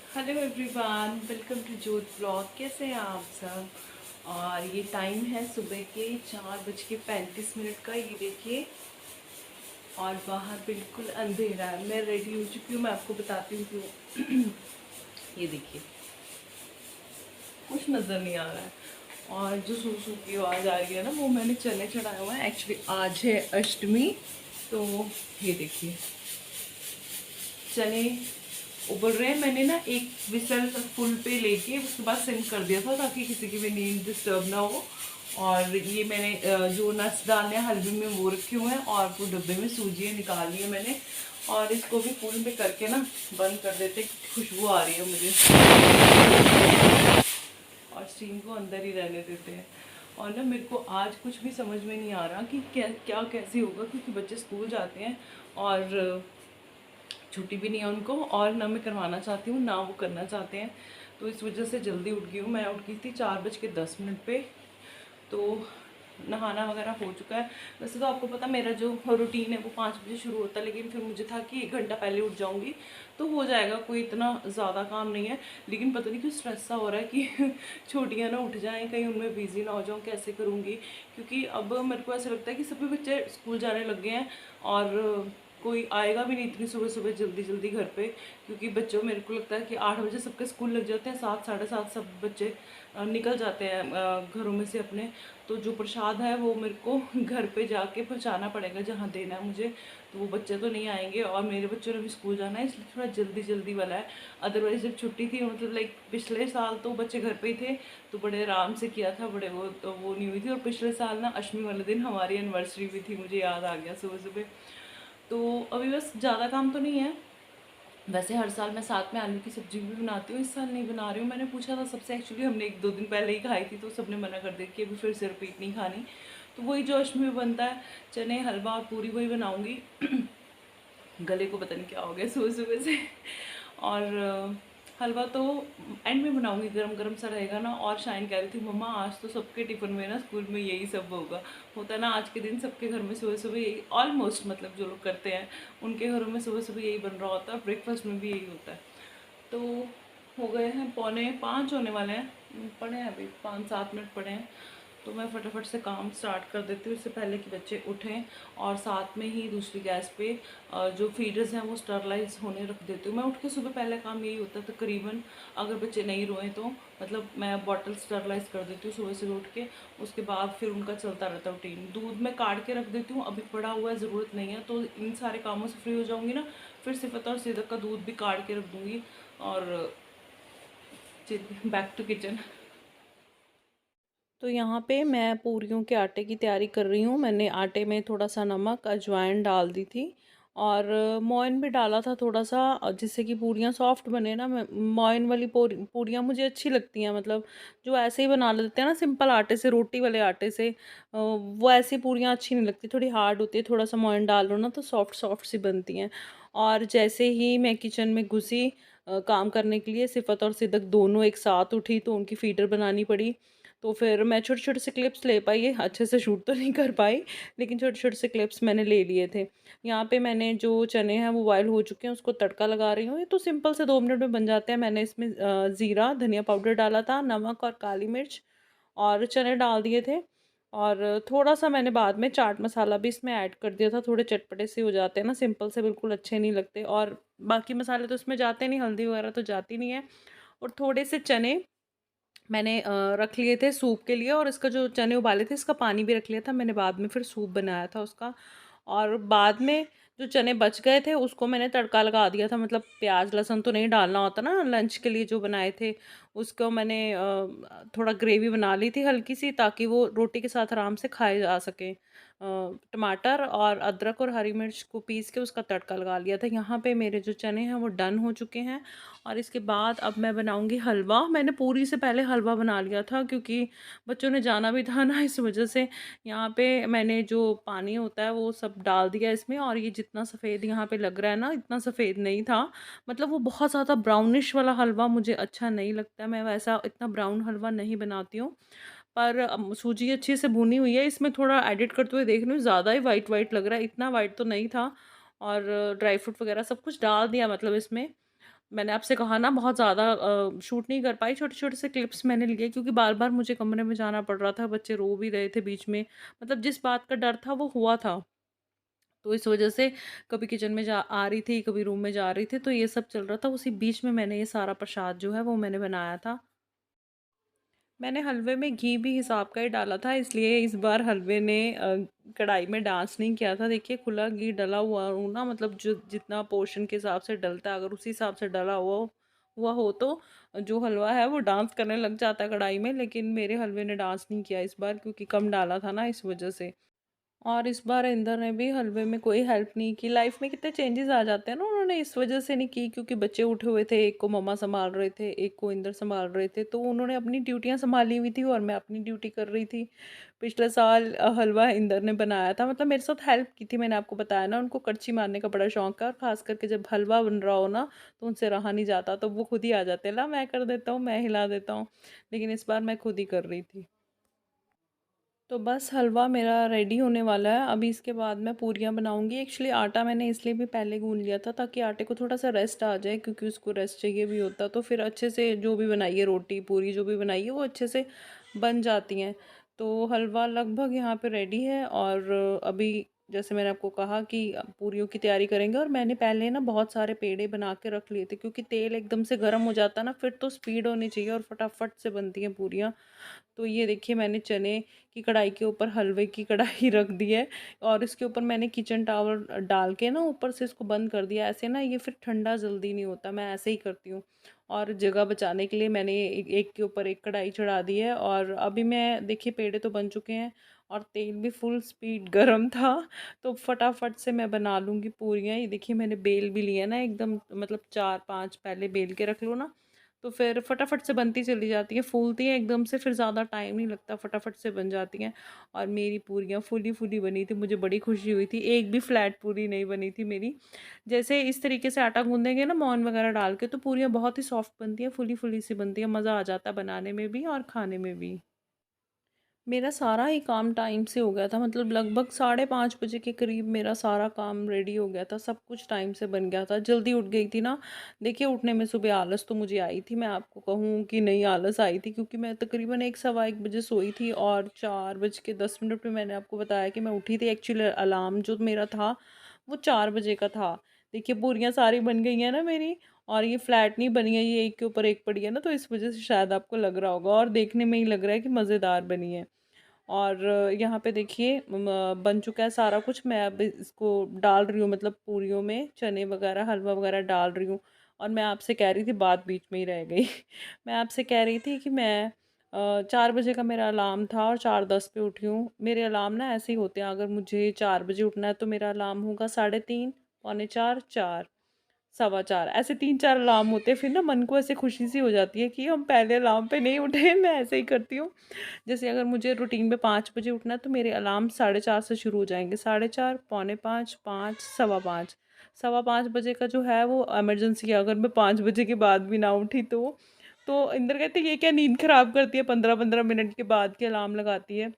Hello everyone, welcome to जोत blog. कैसे हैं आप सब। और ये टाइम है सुबह के 4:35 का। ये देखिए, और बाहर बिल्कुल अंधेरा है। मैं रेडी हो चुकी हूँ, मैं आपको बताती हूँ क्यों। ये देखिए, कुछ नज़र नहीं आ रहा है। और जो सू सू की आवाज़ आ रही है ना, वो मैंने चने चढ़ाए हुए हैं। एक्चुअली आज है अष्टमी, तो ये देखिए चने उबल रहे हैं। मैंने ना एक विसल फुल पे लेके उसके बाद सिम कर दिया था ताकि किसी की भी नींद डिस्टर्ब ना हो। और ये मैंने जो नट्स डालने हैं हलवे में वो रखे हुए हैं, और वो डब्बे में सूजियाँ निकाल ली है मैंने। और इसको भी फुल में करके ना बंद कर देते, खुशबू आ रही है मुझे। और स्टीम को अंदर ही रहने देते हैं। और ना मेरे को आज कुछ भी समझ में नहीं आ रहा कि क्या क्या कैसे होगा, क्योंकि बच्चे स्कूल जाते हैं और छुट्टी भी नहीं है उनको, और ना मैं करवाना चाहती हूँ ना वो करना चाहते हैं। तो इस वजह से जल्दी उठ गई हूँ। मैं उठ गई थी 4:10 पे। तो नहाना वगैरह हो चुका है। वैसे तो आपको पता मेरा जो रूटीन है वो 5 बजे शुरू होता है, लेकिन फिर मुझे था कि 1 घंटा पहले उठ जाऊंगी तो हो जाएगा, कोई इतना ज़्यादा काम नहीं है। लेकिन पता नहीं क्यों स्ट्रेस सा हो रहा है कि छोटियाँ ना उठ जाएं, कहीं उनमें बिज़ी ना हो जाऊँ, कैसे करूँगी। क्योंकि अब मेरे को ऐसा लगता है कि सभी बच्चे स्कूल जाने लग गए हैं, और कोई आएगा भी नहीं इतनी सुबह सुबह जल्दी जल्दी घर पे। क्योंकि बच्चों, मेरे को लगता है कि 8 बजे सबके स्कूल लग जाते हैं, 7 साढ़े 7 सब बच्चे निकल जाते हैं घरों में से अपने। तो जो प्रसाद है वो मेरे को घर पे जाके पहुंचाना पड़ेगा जहाँ देना है मुझे। तो वो बच्चे तो नहीं आएंगे, और मेरे बच्चों ने भी स्कूल जाना है, इसलिए थोड़ा जल्दी जल्दी वाला है। अदरवाइज़ जब छुट्टी थी, मतलब लाइक पिछले साल तो बच्चे घर पे ही थे, तो बड़े आराम से किया था, बड़े वो नहीं हुई थी। और पिछले साल ना अष्टमी वाले दिन हमारी एनिवर्सरी भी थी, मुझे याद आ गया सुबह सुबह। तो अभी बस ज़्यादा काम तो नहीं है। वैसे हर साल मैं साथ में आलू की सब्जी भी बनाती हूँ, इस साल नहीं बना रही हूँ। मैंने पूछा था सबसे, एक्चुअली हमने 1-2 दिन पहले ही खाई थी, तो सबने मना कर दिया कि अभी फिर से रिपीट नहीं खानी। तो वही जो अष्टमी में बनता है, चने हलवा और पूरी, वही बनाऊँगी। गले को पता नहीं क्या हो गया सुबह सुबह से। और हलवा तो एंड में बनाऊंगी, गरम गरम सा रहेगा ना। और शाइन कह रही थी, मम्मा आज तो सबके टिफ़िन में ना स्कूल में यही सब होगा। होता है ना, आज के दिन सबके घर में सुबह सुबह यही, ऑलमोस्ट मतलब जो लोग करते हैं उनके घरों में सुबह सुबह यही बन रहा होता है। ब्रेकफास्ट में भी यही होता है। तो हो गए हैं 4:45 होने वाले हैं, पड़े हैं अभी 5-7 मिनट पड़े हैं। तो मैं फटाफट से काम स्टार्ट कर देती हूँ इससे पहले कि बच्चे उठें। और साथ में ही दूसरी गैस पे जो फीडर्स हैं वो स्टरलाइज होने रख देती हूँ। मैं उठ के सुबह पहले काम यही होता है तकरीबन, अगर बच्चे नहीं रोएं तो। मतलब मैं बॉटल स्टरलाइज कर देती हूँ सुबह सुबह उठ के। उसके बाद फिर उनका चलता रहता है रूटीन। दूध मैं काट के रख देती हूँ, अभी पड़ा हुआ है, ज़रूरत नहीं है, तो इन सारे कामों से फ्री हो जाऊँगी ना। फिर सिफत और सिदक का दूध भी काट के रख दूँगी, और बैक टू किचन। तो यहाँ पे मैं पूरियों के आटे की तैयारी कर रही हूँ। मैंने आटे में थोड़ा सा नमक, अजवाइन डाल दी थी, और मोइन भी डाला था थोड़ा सा, जिससे कि पूरियाँ सॉफ्ट बने ना। मोइन वाली पूरियाँ मुझे अच्छी लगती हैं, मतलब जो ऐसे ही बना लेते हैं ना सिंपल आटे से, रोटी वाले आटे से, वो ऐसी पूरियाँ अच्छी नहीं लगती, थोड़ी हार्ड होती है। थोड़ा सा मोइन डाल लो ना तो सॉफ्ट सॉफ्ट सी बनती हैं। और जैसे ही मैं किचन में घुसी काम करने के लिए, सिफत और सिदक दोनों एक साथ उठी, तो उनकी फीडर बनानी पड़ी। तो फिर मैं छोटे छोटे से क्लिप्स ले पाई, है अच्छे से शूट तो नहीं कर पाई, लेकिन छोटे छोटे से क्लिप्स मैंने ले लिए थे। यहाँ पे मैंने जो चने हैं वो बॉयल हो चुके हैं, उसको तड़का लगा रही हूँ। ये तो सिंपल से 2 मिनट में बन जाते हैं। मैंने इसमें ज़ीरा धनिया पाउडर डाला था, नमक और काली मिर्च, और चने डाल दिए थे। और थोड़ा सा मैंने बाद में चाट मसाला भी इसमें ऐड कर दिया था, थोड़े चटपटे से हो जाते हैं ना, सिंपल से बिल्कुल अच्छे नहीं लगते। और बाकी मसाले तो इसमें जाते नहीं, हल्दी वगैरह तो जाती नहीं है। और थोड़े से चने मैंने रख लिए थे सूप के लिए, और इसका जो चने उबाले थे इसका पानी भी रख लिया था मैंने, बाद में फिर सूप बनाया था उसका। और बाद में जो चने बच गए थे उसको मैंने तड़का लगा दिया था, मतलब प्याज लहसुन तो नहीं डालना होता ना लंच के लिए जो बनाए थे। उसको मैंने थोड़ा ग्रेवी बना ली थी हल्की सी, ताकि वो रोटी के साथ आराम से खाए जा सके। टमाटर और अदरक और हरी मिर्च को पीस के उसका तड़का लगा लिया था। यहाँ पे मेरे जो चने हैं वो डन हो चुके हैं। और इसके बाद अब मैं बनाऊंगी हलवा। मैंने पूरी से पहले हलवा बना लिया था, क्योंकि बच्चों ने जाना भी था ना, इस वजह से। यहाँ पे मैंने जो पानी होता है वो सब डाल दिया इसमें, और ये जितना सफ़ेद यहाँ पे लग रहा है ना, इतना सफ़ेद नहीं था। मतलब वो बहुत ज़्यादा ब्राउनिश वाला हलवा मुझे अच्छा नहीं लगता है, मैं वैसा इतना ब्राउन हलवा नहीं बनाती हूँ। पर सूजी अच्छे से भुनी हुई है, इसमें थोड़ा एडिट करते हुए देख रही हूँ, ज़्यादा ही वाइट वाइट लग रहा है, इतना वाइट तो नहीं था। और ड्राई फ्रूट वगैरह सब कुछ डाल दिया मतलब इसमें। मैंने आपसे कहा ना बहुत ज़्यादा शूट नहीं कर पाई, छोटे-छोटे से क्लिप्स मैंने लिए क्योंकि बार-बार मुझे कमरे में जाना पड़ रहा था, बच्चे रो भी रहे थे बीच में। मतलब जिस बात का डर था वो हुआ था। तो इस वज़ह से कभी किचन में जा आ रही थी, कभी रूम में जा रही थी, तो ये सब चल रहा था। उसी बीच में मैंने ये सारा प्रसाद जो है वो मैंने बनाया था। मैंने हलवे में घी भी हिसाब का ही डाला था, इसलिए इस बार हलवे ने कढ़ाई में डांस नहीं किया था। देखिए खुला घी डला हुआ हो ना, मतलब जो जितना पोर्शन के हिसाब से डलता है, अगर उसी हिसाब से डला हुआ हो तो जो हलवा है वो डांस करने लग जाता है कढ़ाई में। लेकिन मेरे हलवे ने डांस नहीं किया इस बार, क्योंकि कम डाला था ना, इस वजह से। और इस बार इंदर ने भी हलवे में कोई हेल्प नहीं की। लाइफ में कितने चेंजेस आ जाते हैं ना, उन्होंने इस वजह से नहीं की क्योंकि बच्चे उठे हुए थे, एक को मम्मा संभाल रहे थे, एक को इंदर संभाल रहे थे, तो उन्होंने अपनी ड्यूटियां संभाली हुई थी और मैं अपनी ड्यूटी कर रही थी। पिछले साल हलवा इंदर ने बनाया था, मतलब मेरे साथ हेल्प की थी। मैंने आपको बताया ना, उनको कड़छी मारने का बड़ा शौक है, और खास करके जब हलवा बन रहा हो ना तो उनसे रहा नहीं जाता, तो वो खुद ही आ जाते हैं, ला मैं कर देता हूँ, मैं हिला देता हूँ। लेकिन इस बार मैं खुद ही कर रही थी। तो बस हलवा मेरा रेडी होने वाला है। अभी इसके बाद मैं पूरियाँ बनाऊँगी। एक्चुअली आटा मैंने इसलिए भी पहले गूँध लिया था ताकि आटे को थोड़ा सा रेस्ट आ जाए, क्योंकि उसको रेस्ट चाहिए भी होता, तो फिर अच्छे से जो भी बनाइए, रोटी पूरी जो भी बनाइए वो अच्छे से बन जाती हैं। तो हलवा लगभग यहाँ पे रेडी है, और अभी जैसे मैंने आपको कहा कि पूरियों की तैयारी करेंगे। और मैंने पहले ना बहुत सारे पेड़े बना के रख लिए थे, क्योंकि तेल एकदम से गर्म हो जाता है ना, फिर तो स्पीड होनी चाहिए और फटाफट से बनती हैं पूरियाँ। तो ये देखिए मैंने चने की कढ़ाई के ऊपर हलवे की कढ़ाई रख दी है, और इसके ऊपर मैंने किचन टावल डाल के ना ऊपर से इसको बंद कर दिया। ऐसे ना ये फिर ठंडा जल्दी नहीं होता, मैं ऐसे ही करती हूँ। और जगह बचाने के लिए मैंने एक के ऊपर एक कढ़ाई चढ़ा दी है। और अभी मैं देखिए पेड़े तो बन चुके हैं, और तेल भी फुल स्पीड गरम था, तो फटाफट से मैं बना लूँगी पूरियाँ। ये देखिए मैंने बेल भी लिया ना एकदम, मतलब 4-5 पहले बेल के रख लो ना, तो फिर फटाफट से बनती चली जाती है, फूलती हैं एकदम से, फिर ज़्यादा टाइम नहीं लगता, फटाफट से बन जाती हैं। और मेरी पूरियाँ फूली फूली बनी थी, मुझे बड़ी खुशी हुई थी। एक भी फ्लैट पूरी नहीं बनी थी मेरी। जैसे इस तरीके से आटा गूँधेंगे ना मोहन वगैरह डाल के, तो पूरियाँ बहुत ही सॉफ्ट बनती हैं, फूली फूली सी बनती है, मज़ा आ जाता है बनाने में भी और खाने में भी। मेरा सारा ही काम टाइम से हो गया था, मतलब लगभग 5:30 बजे के करीब मेरा सारा काम रेडी हो गया था, सब कुछ टाइम से बन गया था। जल्दी उठ गई थी ना। देखिए उठने में सुबह आलस तो मुझे आई थी, मैं आपको कहूँ कि नहीं आलस आई थी, क्योंकि मैं तकरीबन 1 सवा 1 बजे सोई थी, और 4:10 पे मैंने आपको बताया कि मैं उठी थी। एक्चुअली अलार्म जो मेरा था वो 4 बजे का था। देखिए पूरियाँ सारी बन गई हैं ना मेरी, और ये फ्लैट नहीं बनी है, ये एक के ऊपर एक पड़ी है ना, तो इस वजह से शायद आपको लग रहा होगा, और देखने में ही लग रहा है कि मज़ेदार बनी है। और यहाँ पे देखिए बन चुका है सारा कुछ। मैं अब इसको डाल रही हूँ, मतलब पूरियों में चने वगैरह हलवा वगैरह डाल रही हूँ। और मैं आपसे कह रही थी, बात बीच में ही रह गई मैं आपसे कह रही थी कि मैं 4 बजे का मेरा अलार्म था, और 4:10 पे उठी हूँ। मेरे अलार्म ना ऐसे ही होते हैं, अगर मुझे 4 बजे उठना है तो मेरा अलार्म होगा 3:30, पौने 4, 4, सवा 4, ऐसे 3-4 अलार्म होते हैं। फिर ना मन को ऐसे खुशी सी हो जाती है कि हम पहले अलार्म पे नहीं उठे मैं ऐसे ही करती हूँ। जैसे अगर मुझे रूटीन में 5 बजे उठना है तो मेरे अलार्म 4:30 से शुरू हो जाएंगे, 4:30, पौने 5, 5, सवा 5। सवा 5 बजे का जो है वो इमरजेंसी है, अगर मैं 5 बजे के बाद भी ना उठी तो इंदर कहते ये क्या नींद खराब करती है, 15-15 मिनट के बाद के अलार्म लगाती है।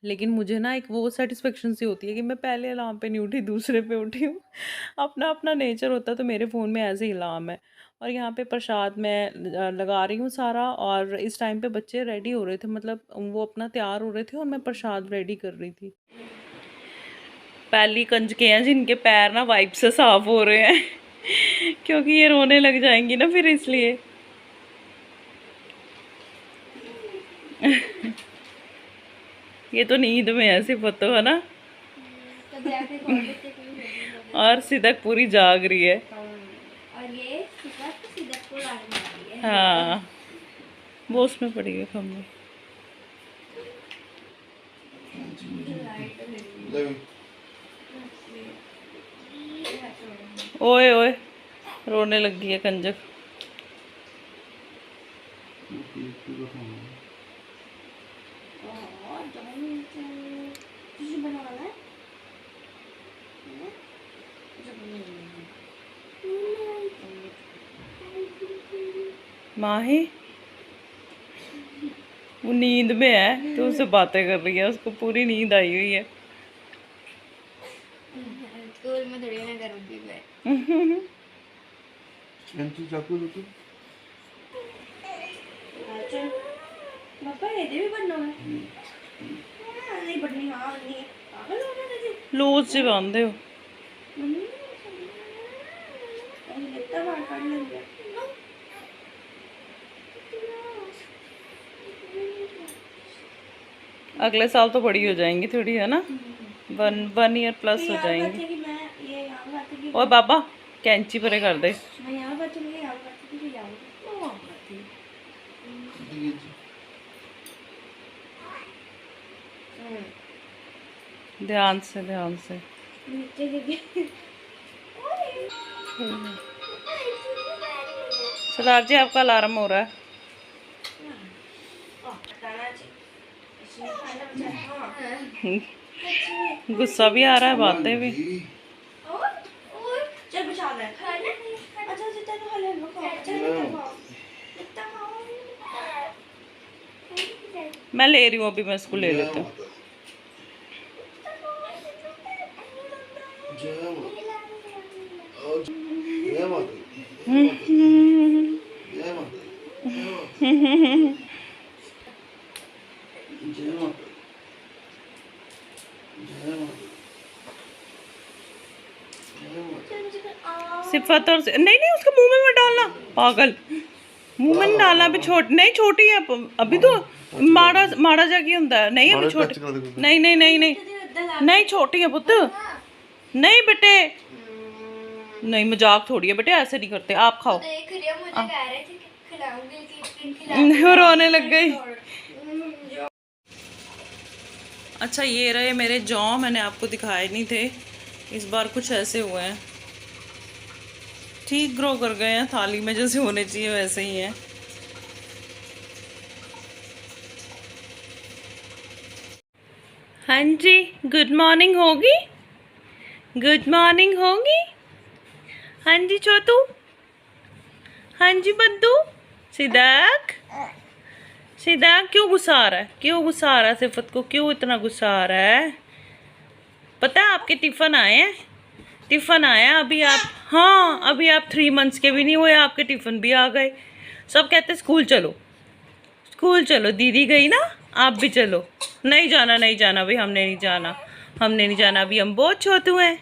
लेकिन मुझे ना एक वो सेटिस्फेक्शन सी होती है कि मैं पहले अलार्म पे नहीं उठी, दूसरे पे उठी हूँ अपना अपना नेचर होता है, तो मेरे फ़ोन में ऐसे ही अलार्म है। और यहाँ पे प्रसाद मैं लगा रही हूँ सारा, और इस टाइम पे बच्चे रेडी हो रहे थे, मतलब वो अपना तैयार हो रहे थे और मैं प्रसाद रेडी कर रही थी। पहली कंजके हैं जिनके पैर ना वाइप से साफ हो रहे हैं क्योंकि ये रोने लग जाएंगी ना, फिर इसलिए ये तो नींद में है सिर्फ, है ना। और सिदक पूरी जाग रही है। और ये सिदक को लाने वाली है। हाँ वो उसमें पड़ी है खम्भे। ओए ओए रोने लगी है कंजक। माही वो नींद में है तो उससे बातें कर रही है, उसको पूरी नींद आई हुई है स्कूल में थोड़ी ना करूँगी मैं कैंची चाकू दो तो। चल पापा ये भी बनना है नहीं बननी हाँ नहीं पागल हो गए थे लूज से बांधे हो। इतना बार काट लेंगे अगले साल तो बड़ी हो जाएंगी थोड़ी, है ना? 1 ईयर प्लस हो जाएंगी। कि मैं ये यहाँ बात की और बाबा कैंची परे कर दे। मैं यहाँ बात चली यहाँ बात की फिर जाऊँगी ध्यान से, ध्यान से। नीचे गिर सरदार जी आपका अलार्म हो रहा है। गुस्सा भी आ रहा है, बातें भी। चल बिछा ले अच्छा जितना तो हले लो चल मैं ले रही हूँ अभी, मैं इसको ले लेती हूँ। जय माता सिफत और नहीं नहीं, उसको मुंह में मत डालना पागल, मुंह में नहीं डालना। अभी नहीं छोटी है, अभी तो माड़ा माड़ा जागी होता है। नहीं अभी छोटी, नहीं नहीं नहीं नहीं नहीं, छोटी है पुत्र। नहीं बेटे, नहीं मजाक थोड़ी है बेटे, ऐसे नहीं करते। आप खाओ। देख रही है मुझे कह रहे थे कि खिलाऊंगी वो रोने लग गई। अच्छा ये रहे मेरे जौ, मैंने आपको दिखाए नहीं थे, इस बार कुछ ऐसे हुए हैं, ठीक ग्रो कर गए हैं, थाली में जैसे होने चाहिए वैसे ही हैं। हाँ जी, गुड मॉर्निंग होगी, गुड मॉर्निंग होगी। हाँ जी छोटू, हाँ जी बद्दू। सिद्धार्थ, सिद्धार्थ क्यों गुस्सा आ रहा है, क्यों गुस्सा आ रहा है? सिफत को क्यों इतना गुस्सा आ रहा है? पता है आपके टिफ़िन आए हैं, टिफ़िन आया अभी आप, हाँ अभी आप 3 मंथ्स के भी नहीं हुए, आपके टिफ़िन भी आ गए। सब कहते स्कूल चलो, स्कूल चलो, दीदी गई ना, आप भी चलो। नहीं जाना, नहीं जाना भाई, हमने नहीं जाना, हमने नहीं जाना, अभी हम बहुत छोटू हैं,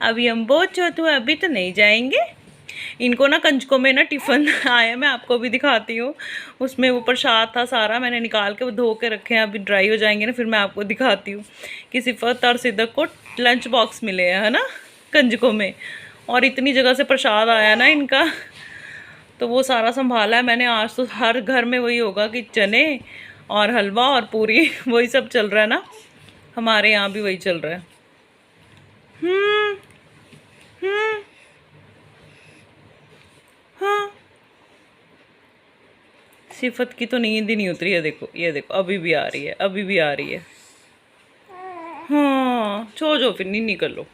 अभी हम बहुत छोटू हैं, अभी तो नहीं जाएंगे। इनको ना कंजकों में ना टिफ़िन आया, मैं आपको भी दिखाती हूँ। उसमें वो प्रसाद था सारा, मैंने निकाल के वो धो के रखे हैं, अभी ड्राई हो जाएंगे ना, फिर मैं आपको दिखाती हूँ कि सिफत और सिद्दत को लंच बॉक्स मिले हैं, है ना, कंजकों में। और इतनी जगह से प्रसाद आया ना इनका, तो वो सारा संभाला है मैंने। आज तो हर घर में वही होगा कि चने और हलवा और पूरी वही सब चल रहा है ना, हमारे यहाँ भी वही चल रहा है। हाँ सिफत की तो नींद ही नहीं उतरी है, देखो ये देखो अभी भी आ रही है, अभी भी आ रही है। हाँ सो जाओ फिर, नींद निकल लो।